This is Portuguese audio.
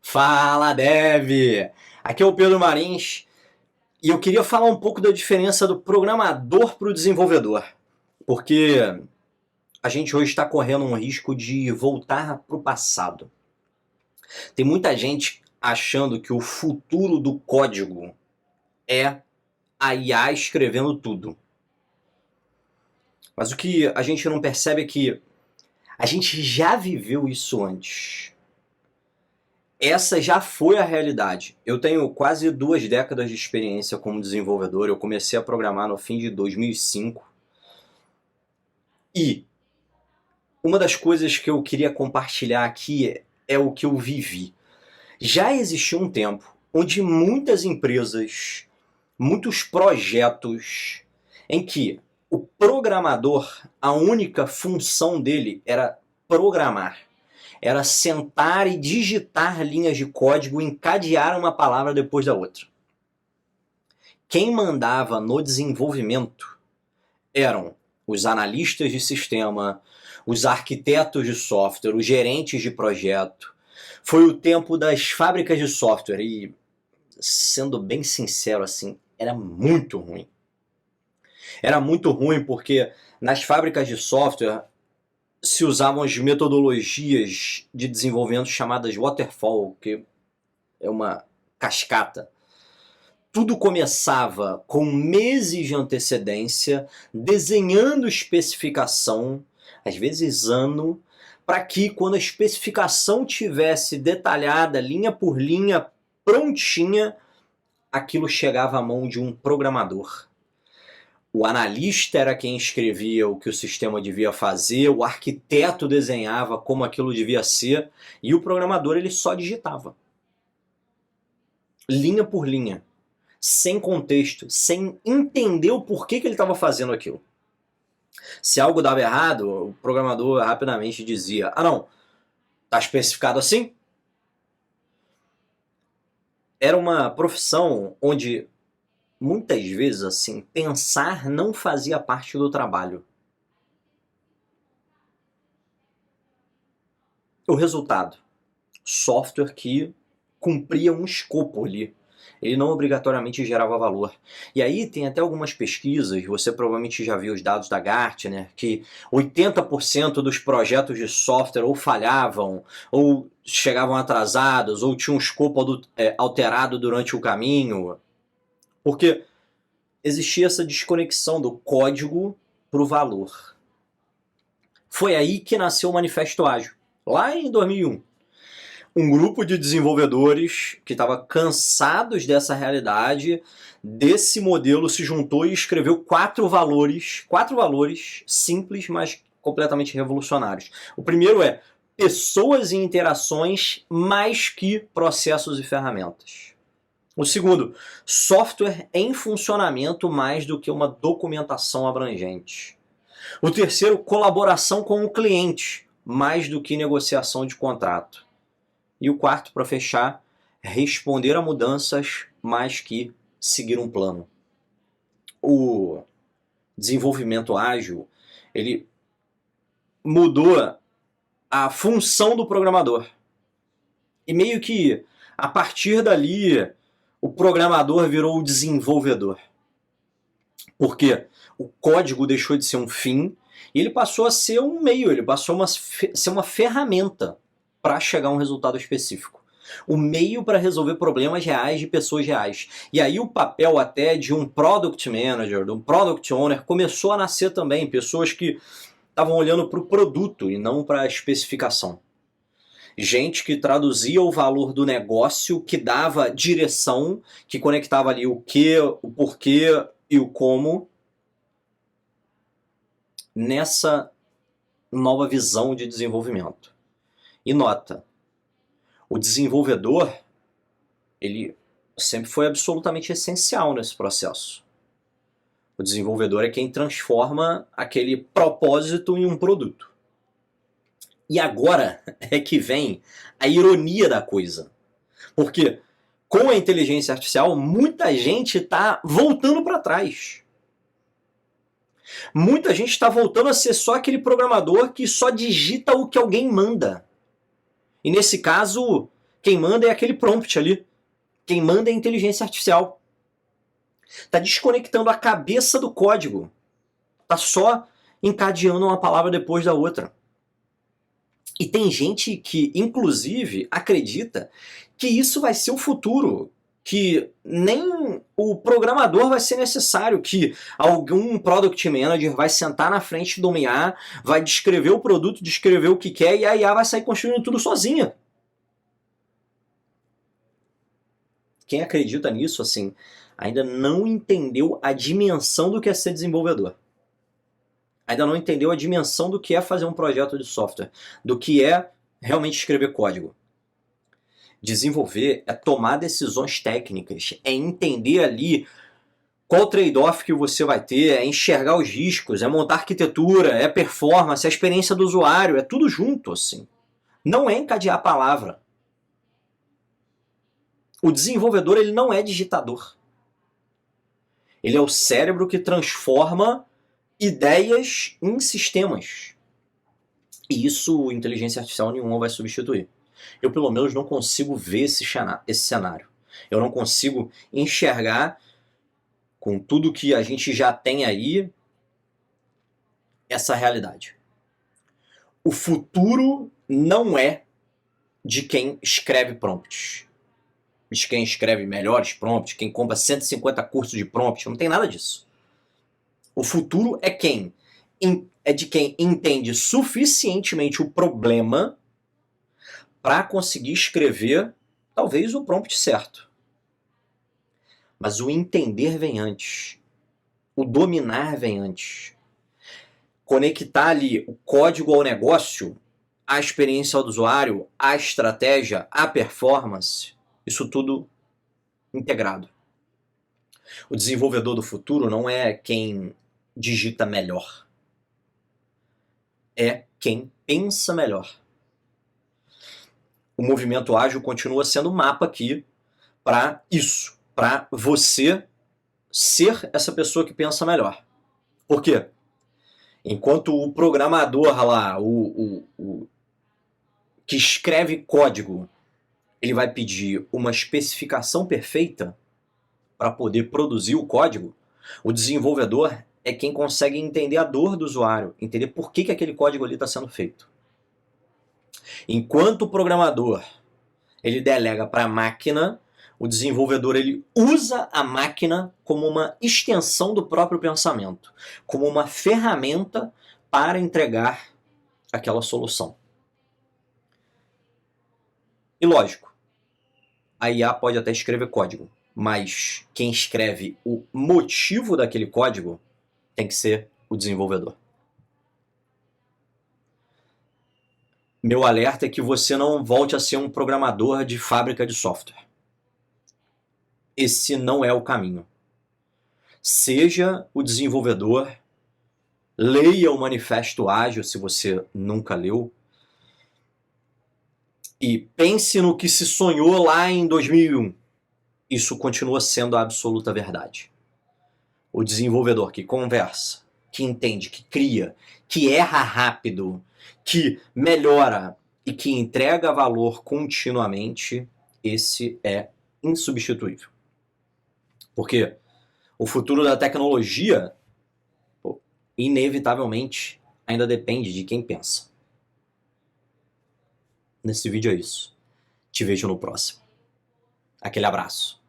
Fala, Dev! Aqui é o Pedro Marins e eu queria falar um pouco da diferença do programador para o desenvolvedor, porque a gente hoje está correndo um risco de voltar para o passado. Tem muita gente achando que o futuro do código é a IA escrevendo tudo. Mas o que a gente não percebe é que a gente já viveu isso antes. Essa já foi a realidade. Eu tenho quase 2 décadas de experiência como desenvolvedor. Eu comecei a programar no fim de 2005. E uma das coisas que eu queria compartilhar aqui é o que eu vivi. Já existiu um tempo onde muitas empresas, muitos projetos, em que o programador, a única função dele era programar. Era sentar e digitar linhas de código, encadear uma palavra depois da outra. Quem mandava no desenvolvimento eram os analistas de sistema, os arquitetos de software, os gerentes de projeto. Foi o tempo das fábricas de software e, sendo bem sincero assim, era muito ruim. Era muito ruim porque nas fábricas de software se usavam as metodologias de desenvolvimento chamadas waterfall, que é uma cascata. Tudo começava com meses de antecedência, desenhando especificação, às vezes ano, para que quando a especificação tivesse detalhada, linha por linha, prontinha, aquilo chegava à mão de um programador. O analista era quem escrevia o que o sistema devia fazer, o arquiteto desenhava como aquilo devia ser, e o programador ele só digitava. Linha por linha, sem contexto, sem entender o porquê que ele estava fazendo aquilo. Se algo dava errado, o programador rapidamente dizia: ah não, está especificado assim? Era uma profissão onde muitas vezes, assim, pensar não fazia parte do trabalho. O resultado, software que cumpria um escopo ali. Ele não obrigatoriamente gerava valor. E aí tem até algumas pesquisas, você provavelmente já viu os dados da Gartner, que 80% dos projetos de software ou falhavam, ou chegavam atrasados, ou tinham um escopo alterado durante o caminho. Porque existia essa desconexão do código para o valor. Foi aí que nasceu o Manifesto Ágil, lá em 2001. Um grupo de desenvolvedores que estava cansados dessa realidade, desse modelo, se juntou e escreveu 4 valores simples, mas completamente revolucionários. O primeiro é pessoas e interações mais que processos e ferramentas. O segundo, software em funcionamento mais do que uma documentação abrangente. O terceiro, colaboração com o cliente, mais do que negociação de contrato. E o quarto, para fechar, responder a mudanças mais que seguir um plano. O desenvolvimento ágil, ele mudou a função do programador. E meio que, a partir dali, o programador virou o desenvolvedor. Porque o código deixou de ser um fim e ele passou a ser um meio, ele passou a ser uma ferramenta para chegar a um resultado específico. O meio para resolver problemas reais de pessoas reais. E aí o papel até de um product manager, de um product owner, começou a nascer também. Pessoas que estavam olhando para o produto e não para a especificação. Gente que traduzia o valor do negócio, que dava direção, que conectava ali o que, o porquê e o como nessa nova visão de desenvolvimento. E nota, o desenvolvedor, ele sempre foi absolutamente essencial nesse processo. O desenvolvedor é quem transforma aquele propósito em um produto. E agora é que vem a ironia da coisa. Porque com a inteligência artificial, muita gente está voltando para trás. Muita gente está voltando a ser só aquele programador que só digita o que alguém manda. E nesse caso, Quem manda é aquele prompt ali. Quem manda é a inteligência artificial. Está desconectando a cabeça do código. Está só encadeando uma palavra depois da outra. E tem gente que, inclusive, acredita que isso vai ser o futuro, que nem o programador vai ser necessário, que algum product manager vai sentar na frente do IA, vai descrever o produto, descrever o que quer, e a IA vai sair construindo tudo sozinha. Quem acredita nisso, assim, ainda não entendeu a dimensão do que é ser desenvolvedor. Ainda não entendeu a dimensão do que é fazer um projeto de software, do que é realmente escrever código. Desenvolver é tomar decisões técnicas, é entender ali qual trade-off que você vai ter, é enxergar os riscos, é montar arquitetura, é performance, é a experiência do usuário, é tudo junto, assim. Não é encadear a palavra. O desenvolvedor, ele não é digitador. Ele é o cérebro que transforma ideias em sistemas. E isso, inteligência artificial nenhuma vai substituir. Eu, pelo menos, não consigo ver esse cenário. Eu não consigo enxergar, com tudo que a gente já tem aí, essa realidade. O futuro não é de quem escreve prompts, de quem escreve melhores prompts, quem compra 150 cursos de prompt, não tem nada disso. O futuro é de quem entende suficientemente o problema para conseguir escrever talvez o prompt certo. Mas o entender vem antes. O dominar vem antes. Conectar ali o código ao negócio, a experiência do usuário, a estratégia, a performance, isso tudo integrado. O desenvolvedor do futuro não é quem digita melhor. É quem pensa melhor. O movimento ágil continua sendo um mapa aqui para isso, para você ser essa pessoa que pensa melhor. Por quê? Enquanto o programador lá, o que escreve código, ele vai pedir uma especificação perfeita para poder produzir o código, o desenvolvedor é quem consegue entender a dor do usuário, entender por que aquele código ali está sendo feito. Enquanto o programador ele delega para a máquina, o desenvolvedor ele usa a máquina como uma extensão do próprio pensamento, como uma ferramenta para entregar aquela solução. E lógico, a IA pode até escrever código, mas quem escreve o motivo daquele código tem que ser o desenvolvedor. Meu alerta é que você não volte a ser um programador de fábrica de software. Esse não é o caminho. Seja o desenvolvedor, leia o Manifesto Ágil se você nunca leu, e pense no que se sonhou lá em 2001. Isso continua sendo a absoluta verdade. O desenvolvedor que conversa, que entende, que cria, que erra rápido, que melhora e que entrega valor continuamente, esse é insubstituível. Porque o futuro da tecnologia, inevitavelmente, ainda depende de quem pensa. Nesse vídeo é isso. Te vejo no próximo. Aquele abraço.